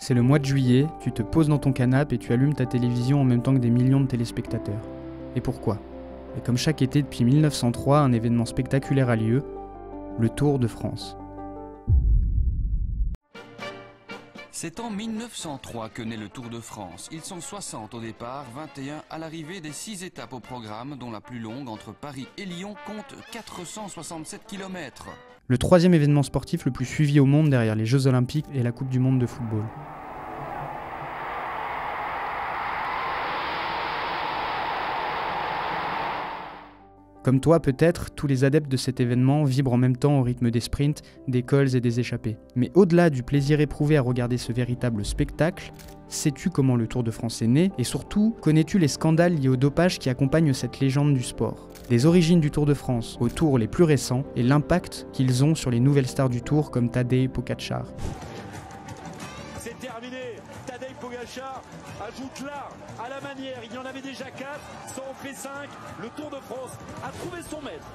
C'est le mois de juillet, tu te poses dans ton canapé et tu allumes ta télévision en même temps que des millions de téléspectateurs. Et pourquoi ? Et comme chaque été depuis 1903, un événement spectaculaire a lieu, le Tour de France. C'est en 1903 que naît le Tour de France. Ils sont 60 au départ, 21 à l'arrivée des 6 étapes au programme, dont la plus longue entre Paris et Lyon compte 467 km. Le troisième événement sportif le plus suivi au monde derrière les Jeux Olympiques et la Coupe du Monde de football. Comme toi peut-être, tous les adeptes de cet événement vibrent en même temps au rythme des sprints, des cols et des échappées. Mais au-delà du plaisir éprouvé à regarder ce véritable spectacle, sais-tu comment le Tour de France est né ? Et surtout, connais-tu les scandales liés au dopage qui accompagnent cette légende du sport ? Des origines du Tour de France aux tours les plus récents et l'impact qu'ils ont sur les nouvelles stars du Tour comme Tadej Pogačar. C'est terminé, Tadej Pogačar ajoute là à la manière, il y en avait déjà 4, ça en fait 5, le Tour de France a trouvé son maître.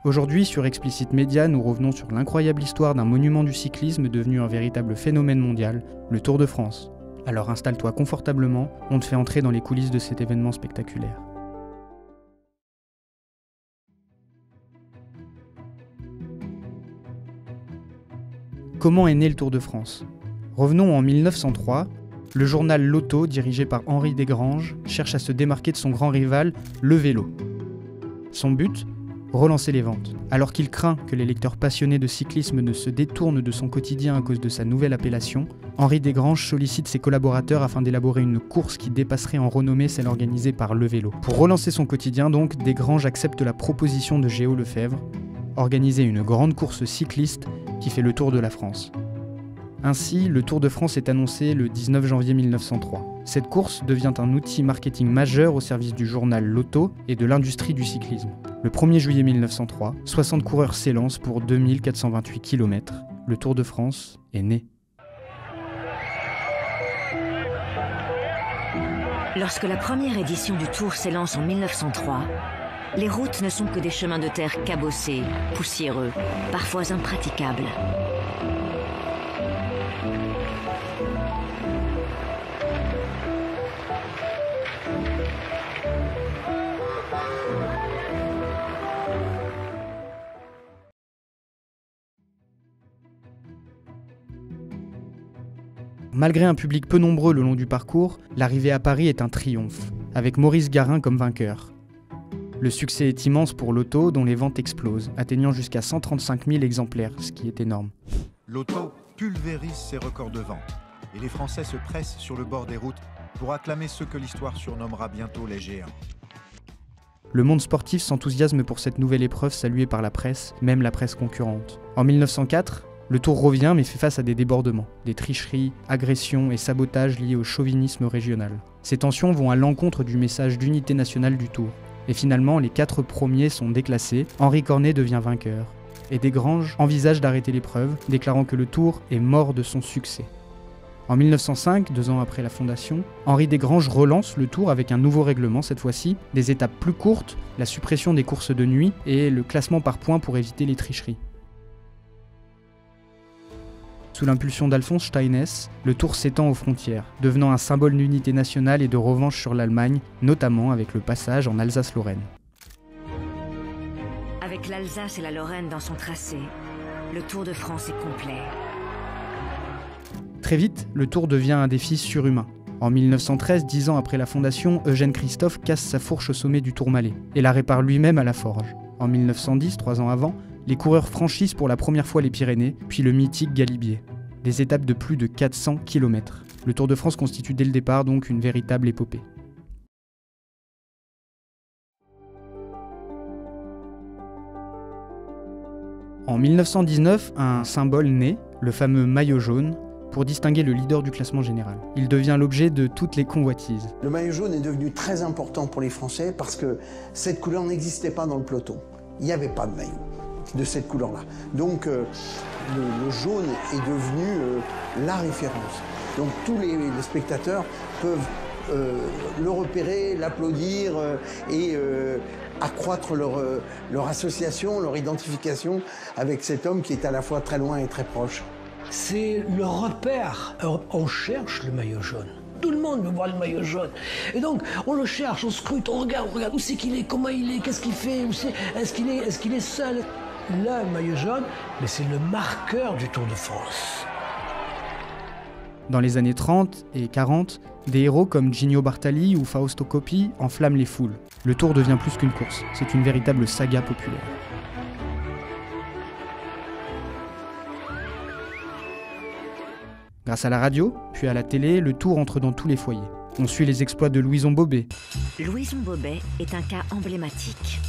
Aujourd'hui, sur Explicit Media, nous revenons sur l'incroyable histoire d'un monument du cyclisme devenu un véritable phénomène mondial, le Tour de France. Alors installe-toi confortablement, on te fait entrer dans les coulisses de cet événement spectaculaire. Comment est né le Tour de France ? Revenons en 1903, le journal Lotto, dirigé par Henri Desgranges, cherche à se démarquer de son grand rival, le vélo. Son but ? Relancer les ventes. Alors qu'il craint que les lecteurs passionnés de cyclisme ne se détournent de son quotidien à cause de sa nouvelle appellation, Henri Desgranges sollicite ses collaborateurs afin d'élaborer une course qui dépasserait en renommée celle organisée par Le Vélo. Pour relancer son quotidien donc, Desgranges accepte la proposition de Géo Lefebvre, organiser une grande course cycliste qui fait le tour de la France. Ainsi, le Tour de France est annoncé le 19 janvier 1903. Cette course devient un outil marketing majeur au service du journal Lotto et de l'industrie du cyclisme. Le 1er juillet 1903, 60 coureurs s'élancent pour 2428 km. Le Tour de France est né. Lorsque la première édition du Tour s'élance en 1903, les routes ne sont que des chemins de terre cabossés, poussiéreux, parfois impraticables. Malgré un public peu nombreux le long du parcours, l'arrivée à Paris est un triomphe, avec Maurice Garin comme vainqueur. Le succès est immense pour Lotto, dont les ventes explosent, atteignant jusqu'à 135 000 exemplaires, ce qui est énorme. Lotto pulvérise ses records de vente, et les Français se pressent sur le bord des routes pour acclamer ceux que l'histoire surnommera bientôt les géants. Le monde sportif s'enthousiasme pour cette nouvelle épreuve saluée par la presse, même la presse concurrente. En 1904, le Tour revient mais fait face à des débordements, des tricheries, agressions et sabotages liés au chauvinisme régional. Ces tensions vont à l'encontre du message d'unité nationale du Tour. Et finalement, les 4 premiers sont déclassés, Henri Cornet devient vainqueur. Et Desgranges envisage d'arrêter l'épreuve, déclarant que le Tour est mort de son succès. En 1905, 2 ans après la fondation, Henri Desgranges relance le Tour avec un nouveau règlement cette fois-ci, des étapes plus courtes, la suppression des courses de nuit et le classement par points pour éviter les tricheries. Sous l'impulsion d'Alphonse Steinès, le Tour s'étend aux frontières, devenant un symbole d'unité nationale et de revanche sur l'Allemagne, notamment avec le passage en Alsace-Lorraine. Avec l'Alsace et la Lorraine dans son tracé, le Tour de France est complet. Très vite, le Tour devient un défi surhumain. En 1913, 10 ans après la fondation, Eugène Christophe casse sa fourche au sommet du Tourmalet et la répare lui-même à la forge. En 1910, 3 ans avant, les coureurs franchissent pour la première fois les Pyrénées, puis le mythique Galibier. Des étapes de plus de 400 km. Le Tour de France constitue dès le départ donc une véritable épopée. En 1919, un symbole naît, le fameux maillot jaune, pour distinguer le leader du classement général. Il devient l'objet de toutes les convoitises. Le maillot jaune est devenu très important pour les Français parce que cette couleur n'existait pas dans le peloton. Il n'y avait pas de maillot de cette couleur-là. Donc le jaune est devenu la référence. Donc tous les spectateurs peuvent le repérer, l'applaudir et accroître leur association, leur identification avec cet homme qui est à la fois très loin et très proche. C'est le repère. On cherche le maillot jaune. Tout le monde veut voir le maillot jaune. Et donc, on le cherche, on scrute, on regarde où c'est qu'il est, comment il est, qu'est-ce qu'il fait, est-ce qu'il est seul. Là, le maillot jaune, mais c'est le marqueur du Tour de France. Dans les années 30 et 40, des héros comme Gino Bartali ou Fausto Coppi enflamment les foules. Le Tour devient plus qu'une course, c'est une véritable saga populaire. Grâce à la radio, puis à la télé, le Tour entre dans tous les foyers. On suit les exploits de Louison Bobet. Louison Bobet est un cas emblématique.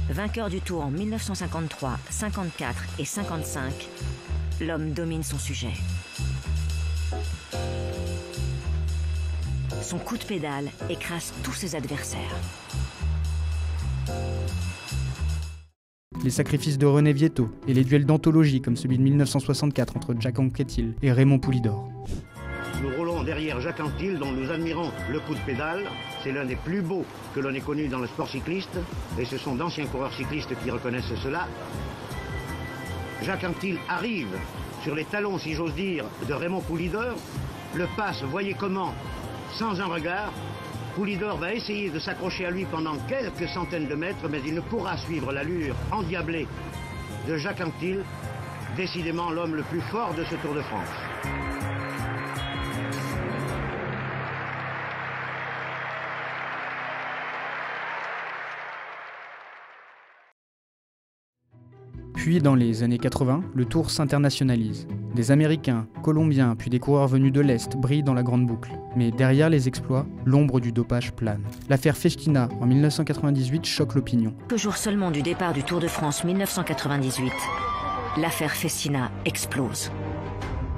Vainqueur du Tour en 1953, 54 et 55, l'homme domine son sujet. Son coup de pédale écrase tous ses adversaires. Les sacrifices de René Vietto et les duels d'anthologie comme celui de 1964 entre Jacques Anquetil et Raymond Poulidor. Nous roulons derrière Jacques Anquetil dont nous admirons le coup de pédale. C'est l'un des plus beaux que l'on ait connu dans le sport cycliste et ce sont d'anciens coureurs cyclistes qui reconnaissent cela. Jacques Anquetil arrive sur les talons, si j'ose dire, de Raymond Poulidor, le passe, voyez comment, sans un regard. Poulidor va essayer de s'accrocher à lui pendant quelques centaines de mètres, mais il ne pourra suivre l'allure endiablée de Jacques Anquetil, décidément l'homme le plus fort de ce Tour de France. Puis, dans les années 80, le Tour s'internationalise. Des Américains, Colombiens, puis des coureurs venus de l'Est brillent dans la grande boucle. Mais derrière les exploits, l'ombre du dopage plane. L'affaire Festina, en 1998, choque l'opinion. Quelques jours seulement du départ du Tour de France 1998, l'affaire Festina explose.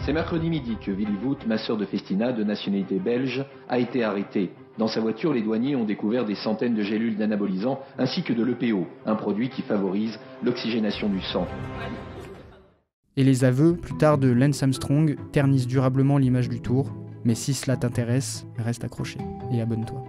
C'est mercredi midi que Willy Voet, masseur de Festina, de nationalité belge, a été arrêté. Dans sa voiture, les douaniers ont découvert des centaines de gélules d'anabolisants ainsi que de l'EPO, un produit qui favorise l'oxygénation du sang. Et les aveux, plus tard de Lance Armstrong, ternissent durablement l'image du Tour. Mais si cela t'intéresse, reste accroché et abonne-toi.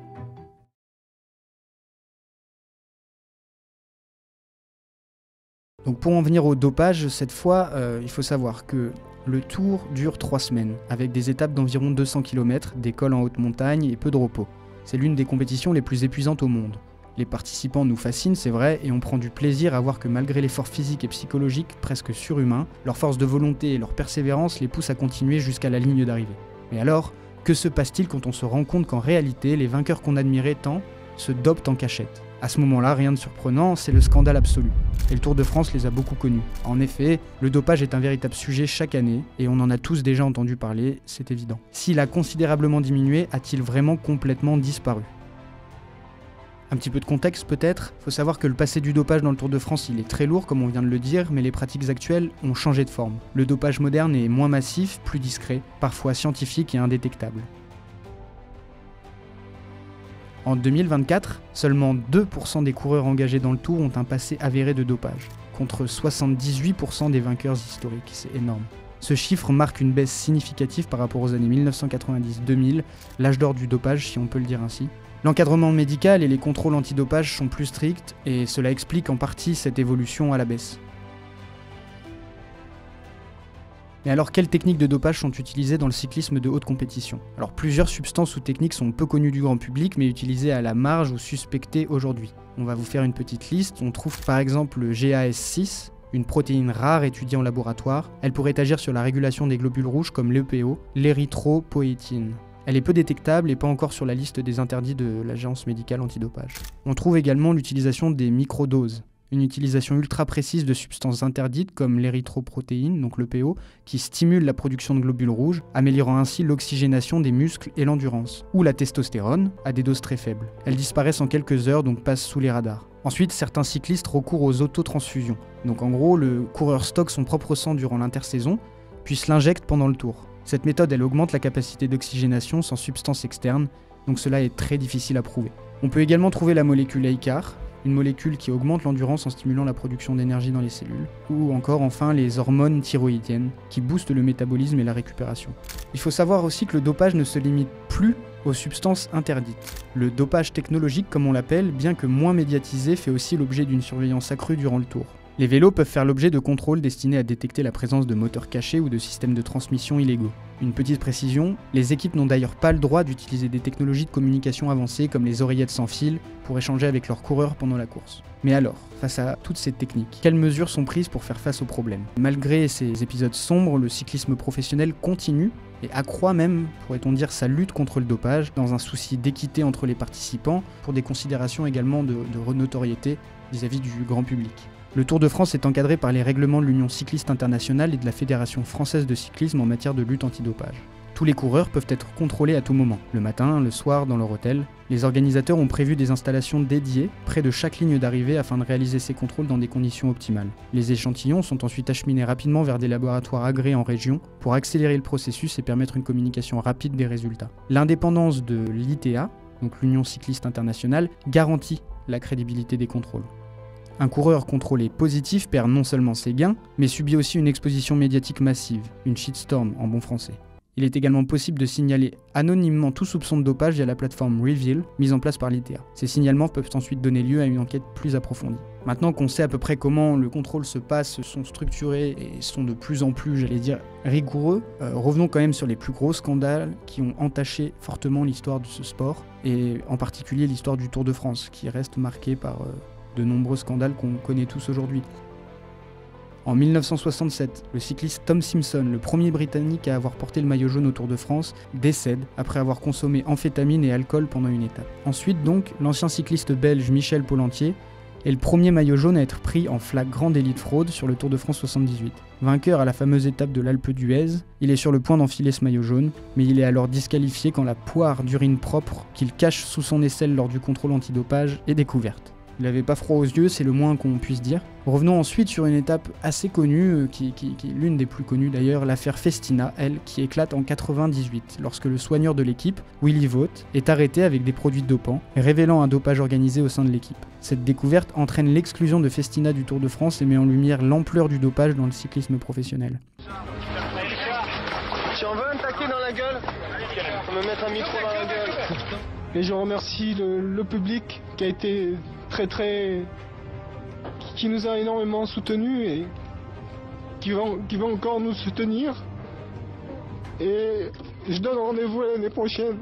Donc pour en venir au dopage, cette fois, il faut savoir que le Tour dure 3 semaines, avec des étapes d'environ 200 km, des cols en haute montagne et peu de repos. C'est l'une des compétitions les plus épuisantes au monde. Les participants nous fascinent, c'est vrai, et on prend du plaisir à voir que malgré l'effort physique et psychologique presque surhumain, leur force de volonté et leur persévérance les poussent à continuer jusqu'à la ligne d'arrivée. Mais alors, que se passe-t-il quand on se rend compte qu'en réalité, les vainqueurs qu'on admirait tant se dopent en cachette ? À ce moment-là, rien de surprenant, c'est le scandale absolu. Et le Tour de France les a beaucoup connus. En effet, le dopage est un véritable sujet chaque année, et on en a tous déjà entendu parler, c'est évident. S'il a considérablement diminué, a-t-il vraiment complètement disparu ? Un petit peu de contexte peut-être, faut savoir que le passé du dopage dans le Tour de France il est très lourd comme on vient de le dire, mais les pratiques actuelles ont changé de forme. Le dopage moderne est moins massif, plus discret, parfois scientifique et indétectable. En 2024, seulement 2% des coureurs engagés dans le Tour ont un passé avéré de dopage, contre 78% des vainqueurs historiques, c'est énorme. Ce chiffre marque une baisse significative par rapport aux années 1990-2000, l'âge d'or du dopage si on peut le dire ainsi. L'encadrement médical et les contrôles antidopage sont plus stricts et cela explique en partie cette évolution à la baisse. Mais alors, quelles techniques de dopage sont utilisées dans le cyclisme de haute compétition ? Alors, plusieurs substances ou techniques sont peu connues du grand public, mais utilisées à la marge ou suspectées aujourd'hui. On va vous faire une petite liste. On trouve par exemple le GAS6, une protéine rare étudiée en laboratoire. Elle pourrait agir sur la régulation des globules rouges comme l'EPO, l'érythropoïétine. Elle est peu détectable et pas encore sur la liste des interdits de l'Agence médicale antidopage. On trouve également l'utilisation des microdoses. Une utilisation ultra précise de substances interdites comme l'érythroprotéine, donc l'EPO, qui stimule la production de globules rouges, améliorant ainsi l'oxygénation des muscles et l'endurance. Ou la testostérone, à des doses très faibles. Elles disparaissent en quelques heures, donc passent sous les radars. Ensuite, certains cyclistes recourent aux autotransfusions. Donc en gros, le coureur stocke son propre sang durant l'intersaison, puis se l'injecte pendant le tour. Cette méthode, elle augmente la capacité d'oxygénation sans substance externe, donc cela est très difficile à prouver. On peut également trouver la molécule AICAR, une molécule qui augmente l'endurance en stimulant la production d'énergie dans les cellules, ou encore enfin les hormones thyroïdiennes, qui boostent le métabolisme et la récupération. Il faut savoir aussi que le dopage ne se limite plus aux substances interdites. Le dopage technologique, comme on l'appelle, bien que moins médiatisé, fait aussi l'objet d'une surveillance accrue durant le Tour. Les vélos peuvent faire l'objet de contrôles destinés à détecter la présence de moteurs cachés ou de systèmes de transmission illégaux. Une petite précision, les équipes n'ont d'ailleurs pas le droit d'utiliser des technologies de communication avancées comme les oreillettes sans fil pour échanger avec leurs coureurs pendant la course. Mais alors, face à toutes ces techniques, quelles mesures sont prises pour faire face aux problèmes ? Malgré ces épisodes sombres, le cyclisme professionnel continue et accroît même, pourrait-on dire, sa lutte contre le dopage dans un souci d'équité entre les participants pour des considérations également de notoriété vis-à-vis du grand public. Le Tour de France est encadré par les règlements de l'Union cycliste internationale et de la Fédération française de cyclisme en matière de lutte antidopage. Tous les coureurs peuvent être contrôlés à tout moment, le matin, le soir, dans leur hôtel. Les organisateurs ont prévu des installations dédiées près de chaque ligne d'arrivée afin de réaliser ces contrôles dans des conditions optimales. Les échantillons sont ensuite acheminés rapidement vers des laboratoires agréés en région pour accélérer le processus et permettre une communication rapide des résultats. L'indépendance de l'ITA, donc l'Union cycliste internationale, garantit la crédibilité des contrôles. Un coureur contrôlé positif perd non seulement ses gains, mais subit aussi une exposition médiatique massive, une shitstorm en bon français. Il est également possible de signaler anonymement tout soupçon de dopage via la plateforme Reveal, mise en place par l'ITA. Ces signalements peuvent ensuite donner lieu à une enquête plus approfondie. Maintenant qu'on sait à peu près comment le contrôle se passe, sont structurés et sont de plus en plus, j'allais dire, rigoureux, revenons quand même sur les plus gros scandales qui ont entaché fortement l'histoire de ce sport, et en particulier l'histoire du Tour de France, qui reste marquée par de nombreux scandales qu'on connaît tous aujourd'hui. En 1967, le cycliste Tom Simpson, le premier Britannique à avoir porté le maillot jaune au Tour de France, décède après avoir consommé amphétamine et alcool pendant une étape. Ensuite donc, l'ancien cycliste belge Michel Pollentier est le premier maillot jaune à être pris en flagrant délit de fraude sur le Tour de France 78. Vainqueur à la fameuse étape de l'Alpe d'Huez, il est sur le point d'enfiler ce maillot jaune, mais il est alors disqualifié quand la poire d'urine propre qu'il cache sous son aisselle lors du contrôle antidopage est découverte. Il n'avait pas froid aux yeux, c'est le moins qu'on puisse dire. Revenons ensuite sur une étape assez connue, qui est l'une des plus connues d'ailleurs, l'affaire Festina, elle, qui éclate en 98, lorsque le soigneur de l'équipe, Willy Vogt, est arrêté avec des produits dopants, révélant un dopage organisé au sein de l'équipe. Cette découverte entraîne l'exclusion de Festina du Tour de France et met en lumière l'ampleur du dopage dans le cyclisme professionnel. Si on veut un taquet dans la gueule, on me mettre un micro dans la gueule. Et je remercie le public qui a été qui nous a énormément soutenus et qui va encore nous soutenir. Et je donne rendez-vous à l'année prochaine.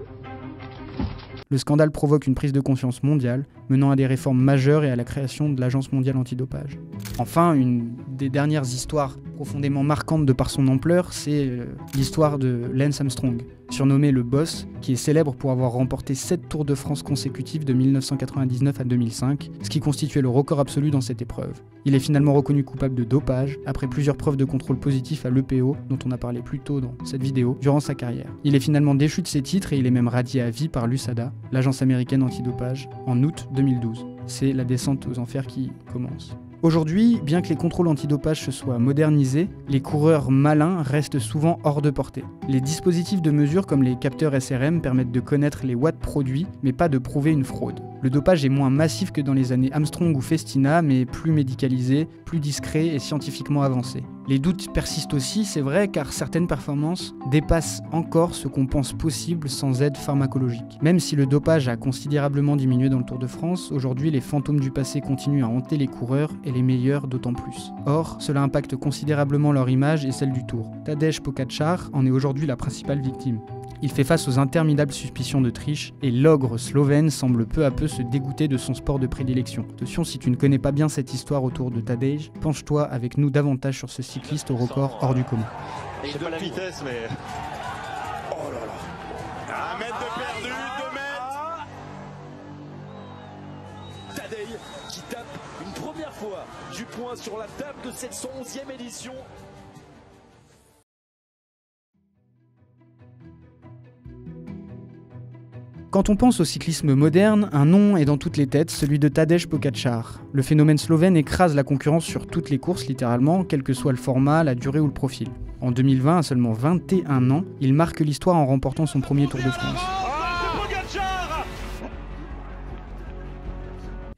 Le scandale provoque une prise de conscience mondiale, menant à des réformes majeures et à la création de l'Agence mondiale antidopage. Enfin, une des dernières histoires profondément marquantes de par son ampleur, c'est l'histoire de Lance Armstrong, surnommé le Boss, qui est célèbre pour avoir remporté 7 Tours de France consécutifs de 1999 à 2005, ce qui constituait le record absolu dans cette épreuve. Il est finalement reconnu coupable de dopage, après plusieurs preuves de contrôle positif à l'EPO, dont on a parlé plus tôt dans cette vidéo, durant sa carrière. Il est finalement déchu de ses titres et il est même radié à vie par l'USADA, l'agence américaine antidopage, en août 2012. C'est la descente aux enfers qui commence. Aujourd'hui, bien que les contrôles antidopage se soient modernisés, les coureurs malins restent souvent hors de portée. Les dispositifs de mesure comme les capteurs SRM permettent de connaître les watts produits, mais pas de prouver une fraude. Le dopage est moins massif que dans les années Armstrong ou Festina, mais plus médicalisé, plus discret et scientifiquement avancé. Les doutes persistent aussi, c'est vrai, car certaines performances dépassent encore ce qu'on pense possible sans aide pharmacologique. Même si le dopage a considérablement diminué dans le Tour de France, aujourd'hui les fantômes du passé continuent à hanter les coureurs et les meilleurs d'autant plus. Or, cela impacte considérablement leur image et celle du Tour. Tadej Pogačar en est aujourd'hui la principale victime. Il fait face aux interminables suspicions de triche et l'ogre slovène semble peu à peu se dégoûter de son sport de prédilection. Attention, si tu ne connais pas bien cette histoire autour de Tadej, penche-toi avec nous davantage sur ce cycliste au record hors du commun. Je sais pas la vitesse, mais... Oh là là. 1 mètre de perdu, 2 mètres. Tadej qui tape une première fois du point sur la table de cette 111e édition. Quand on pense au cyclisme moderne, un nom est dans toutes les têtes, celui de Tadej Pogačar. Le phénomène slovène écrase la concurrence sur toutes les courses littéralement, quel que soit le format, la durée ou le profil. En 2020, à seulement 21 ans, il marque l'histoire en remportant son premier Tour de France.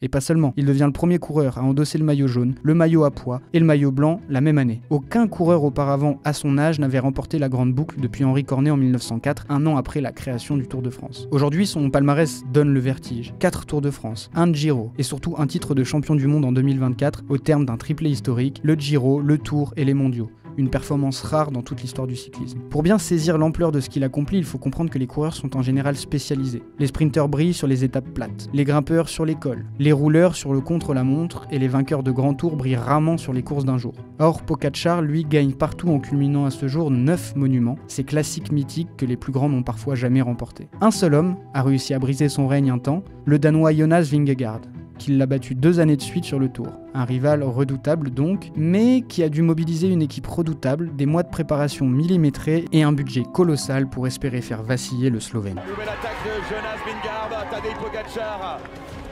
Et pas seulement, il devient le premier coureur à endosser le maillot jaune, le maillot à pois et le maillot blanc la même année. Aucun coureur auparavant à son âge n'avait remporté la Grande Boucle depuis Henri Cornet en 1904, un an après la création du Tour de France. Aujourd'hui, son palmarès donne le vertige. 4 Tours de France, un Giro et surtout un titre de champion du monde en 2024 au terme d'un triplé historique, le Giro, le Tour et les mondiaux. Une performance rare dans toute l'histoire du cyclisme. Pour bien saisir l'ampleur de ce qu'il accomplit, il faut comprendre que les coureurs sont en général spécialisés. Les sprinteurs brillent sur les étapes plates, les grimpeurs sur les cols, les rouleurs sur le contre-la-montre et les vainqueurs de grands tours brillent rarement sur les courses d'un jour. Or, Pogačar, lui, gagne partout en culminant à ce jour 9 monuments, ces classiques mythiques que les plus grands n'ont parfois jamais remportés. Un seul homme a réussi à briser son règne un temps, le Danois Jonas Vingegaard, qui l'a battu 2 années de suite sur le Tour. Un rival redoutable donc, mais qui a dû mobiliser une équipe redoutable, des mois de préparation millimétrés et un budget colossal pour espérer faire vaciller le Slovène. Nouvelle attaque de Jonas Vingegaard, Tadej Pogačar,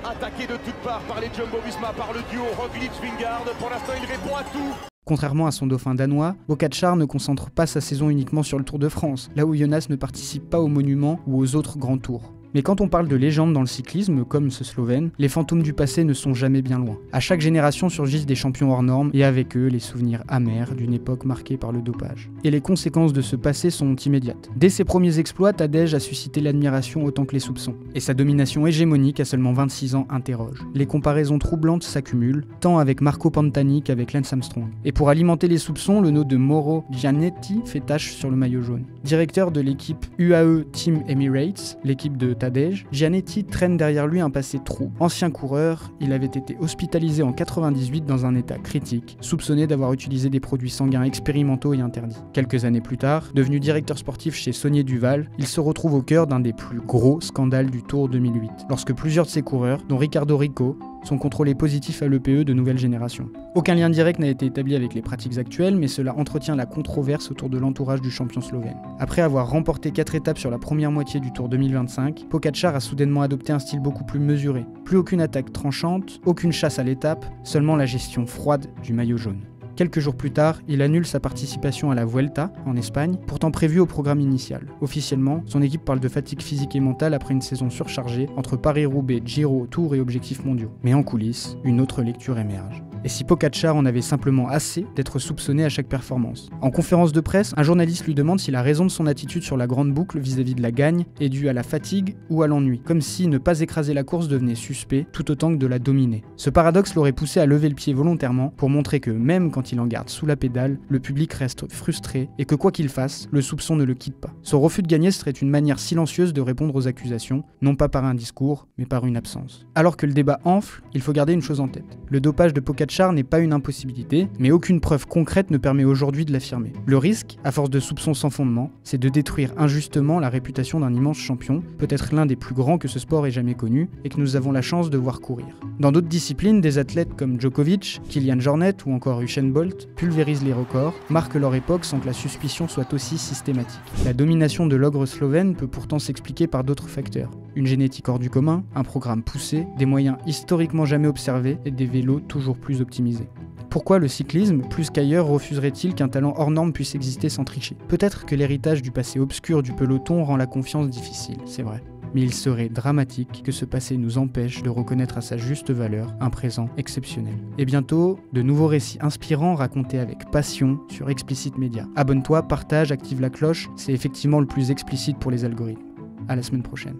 attaqué de toutes parts par les Jumbo-Visma, par le duo Roglic-Vingegaard. Pour l'instant, il répond à tout. Contrairement à son dauphin danois, Pogačar ne concentre pas sa saison uniquement sur le Tour de France, là où Jonas ne participe pas aux monuments ou aux autres grands tours. Mais quand on parle de légendes dans le cyclisme, comme ce Slovène, les fantômes du passé ne sont jamais bien loin. À chaque génération surgissent des champions hors normes, et avec eux les souvenirs amers d'une époque marquée par le dopage. Et les conséquences de ce passé sont immédiates. Dès ses premiers exploits, Tadej a suscité l'admiration autant que les soupçons. Et sa domination hégémonique à seulement 26 ans interroge. Les comparaisons troublantes s'accumulent, tant avec Marco Pantani qu'avec Lance Armstrong. Et pour alimenter les soupçons, le nom de Mauro Gianetti fait tache sur le maillot jaune. Directeur de l'équipe UAE Team Emirates, l'équipe de Tadej, Gianetti traîne derrière lui un passé trouble. Ancien coureur, il avait été hospitalisé en 98 dans un état critique, soupçonné d'avoir utilisé des produits sanguins expérimentaux et interdits. Quelques années plus tard, devenu directeur sportif chez Saunier Duval, il se retrouve au cœur d'un des plus gros scandales du Tour 2008, lorsque plusieurs de ses coureurs, dont Ricardo Rico, sont contrôlés positifs à l'EPE de nouvelle génération. Aucun lien direct n'a été établi avec les pratiques actuelles, mais cela entretient la controverse autour de l'entourage du champion slovène. Après avoir remporté 4 étapes sur la première moitié du Tour 2025, Pogačar a soudainement adopté un style beaucoup plus mesuré. Plus aucune attaque tranchante, aucune chasse à l'étape, seulement la gestion froide du maillot jaune. Quelques jours plus tard, il annule sa participation à la Vuelta, en Espagne, pourtant prévue au programme initial. Officiellement, son équipe parle de fatigue physique et mentale après une saison surchargée entre Paris-Roubaix, Giro, Tour et objectifs mondiaux. Mais en coulisses, une autre lecture émerge. Et si Pogačar en avait simplement assez d'être soupçonné à chaque performance? En conférence de presse, un journaliste lui demande si la raison de son attitude sur la grande boucle vis-à-vis de la gagne est due à la fatigue ou à l'ennui, comme si ne pas écraser la course devenait suspect tout autant que de la dominer. Ce paradoxe l'aurait poussé à lever le pied volontairement pour montrer que même quand il en garde sous la pédale, le public reste frustré et que quoi qu'il fasse, le soupçon ne le quitte pas. Son refus de gagner serait une manière silencieuse de répondre aux accusations, non pas par un discours, mais par une absence. Alors que le débat enfle, il faut garder une chose en tête. Le dopage de Pogačar n'est pas une impossibilité, mais aucune preuve concrète ne permet aujourd'hui de l'affirmer. Le risque, à force de soupçons sans fondement, c'est de détruire injustement la réputation d'un immense champion, peut-être l'un des plus grands que ce sport ait jamais connu, et que nous avons la chance de voir courir. Dans d'autres disciplines, des athlètes comme Djokovic, Kilian Jornet ou encore Usain Bolt pulvérisent les records, marquent leur époque sans que la suspicion soit aussi systématique. La domination de l'ogre slovène peut pourtant s'expliquer par d'autres facteurs. Une génétique hors du commun, un programme poussé, des moyens historiquement jamais observés et des vélos toujours plus optimisés. Pourquoi le cyclisme, plus qu'ailleurs, refuserait-il qu'un talent hors norme puisse exister sans tricher? Peut-être que l'héritage du passé obscur du peloton rend la confiance difficile, c'est vrai. Mais il serait dramatique que ce passé nous empêche de reconnaître à sa juste valeur un présent exceptionnel. Et bientôt, de nouveaux récits inspirants racontés avec passion sur Explicit Media. Abonne-toi, partage, active la cloche, c'est effectivement le plus explicite pour les algorithmes. À la semaine prochaine.